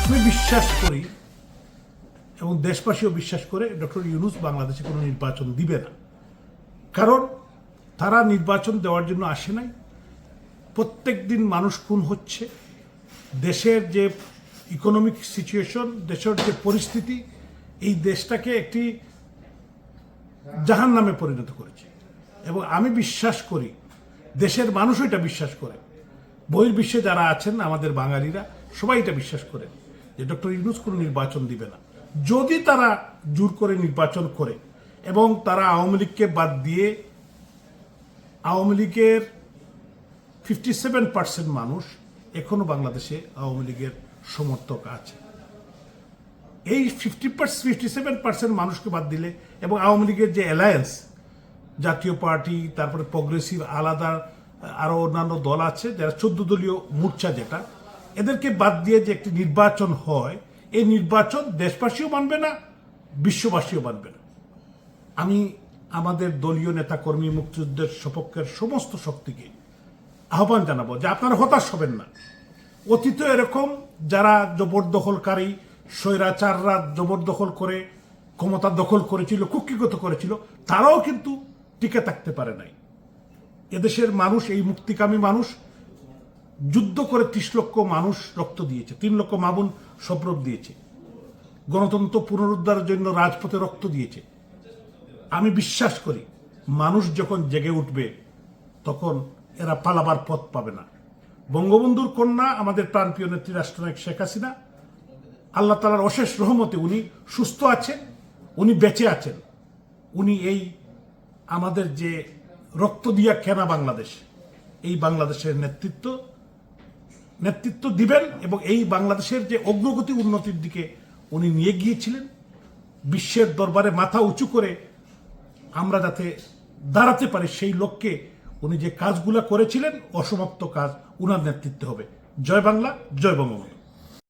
আমি বিশ্বাস করি এবং দেশবাসীও বিশ্বাস করে ডক্টর ইউনূস বাংলাদেশে কোনো নির্বাচন দিবে না। কারণ তারা নির্বাচন দেওয়ার জন্য আসে নাই। প্রত্যেক দিন মানুষ খুন হচ্ছে, দেশের যে ইকোনমিক সিচুয়েশন, দেশের যে পরিস্থিতি, এই দেশটাকে একটি জাহান্নামে পরিণত করেছে। এবং আমি বিশ্বাস করি, দেশের মানুষও এটা বিশ্বাস করে, বহির্বিশ্বে যারা আছেন আমাদের বাঙালিরা সবাই এটা বিশ্বাস করে যে ডক্টর ইউনূস কোনো নির্বাচন দিবে না। যদি তারা জোর করে নির্বাচন করে এবং তারা আওয়ামী লীগকে বাদ দিয়ে, আওয়ামী লীগের 57% মানুষ এখনো বাংলাদেশে আওয়ামী লীগের সমর্থক আছে। এই 57% মানুষকে বাদ দিলে এবং আওয়ামী লীগের যে অ্যালায়েন্স, জাতীয় পার্টি, তারপরে প্রগ্রেসিভ, আলাদা আরও অন্যান্য দল আছে যারা 14 দলীয় মোর্চা, যেটা এদেরকে বাদ দিয়ে যে একটি নির্বাচন হয়, এই নির্বাচন দেশবাসীও মানবে না, বিশ্ববাসীও মানবে না। আমি আমাদের দলীয় নেতাকর্মী, মুক্তিযুদ্ধের সপক্ষের সমস্ত শক্তিকে আহ্বান জানাবো যে আপনারা হতাশ হবেন না। অতীতে এরকম যারা জবরদখলকারী, স্বৈরাচাররা জবরদখল করে ক্ষমতা দখল করেছিল, কুক্ষিগত করেছিল, তারাও কিন্তু টিকে থাকতে পারে নাই। এদেশের মানুষ, এই মুক্তিকামী মানুষ যুদ্ধ করে 30 লক্ষ মানুষ রক্ত দিয়েছে, 3 লক্ষ মামুন সপ্রভ দিয়েছে, গণতন্ত্র পুনরুদ্ধারের জন্য রাজপথে রক্ত দিয়েছে। আমি বিশ্বাস করি মানুষ যখন জেগে উঠবে তখন এরা পালাবার পথ পাবে না। বঙ্গবন্ধুর কন্যা আমাদের প্রাণপ্রিয় নেত্রী রাষ্ট্রনায়ক শেখ হাসিনা, আল্লাহ তাআলার অশেষ রহমতে উনি সুস্থ আছেন, উনি বেঁচে আছেন। উনি এই আমাদের যে রক্ত দিয়া কেনা বাংলাদেশ, এই বাংলাদেশের নেতৃত্ব দিবেন এবং এই বাংলাদেশের যে অগ্রগতি উন্নতির দিকে উনি নিয়ে গিয়েছিলেন, বিশ্বের দরবারে মাথা উঁচু করে আমরা যাতে দাঁড়াতে পারি, সেই লক্ষ্যে উনি যে কাজগুলো করেছিলেন, অসমাপ্ত কাজ উনার নেতৃত্বে হবে। জয় বাংলা, জয় বঙ্গবন্ধু।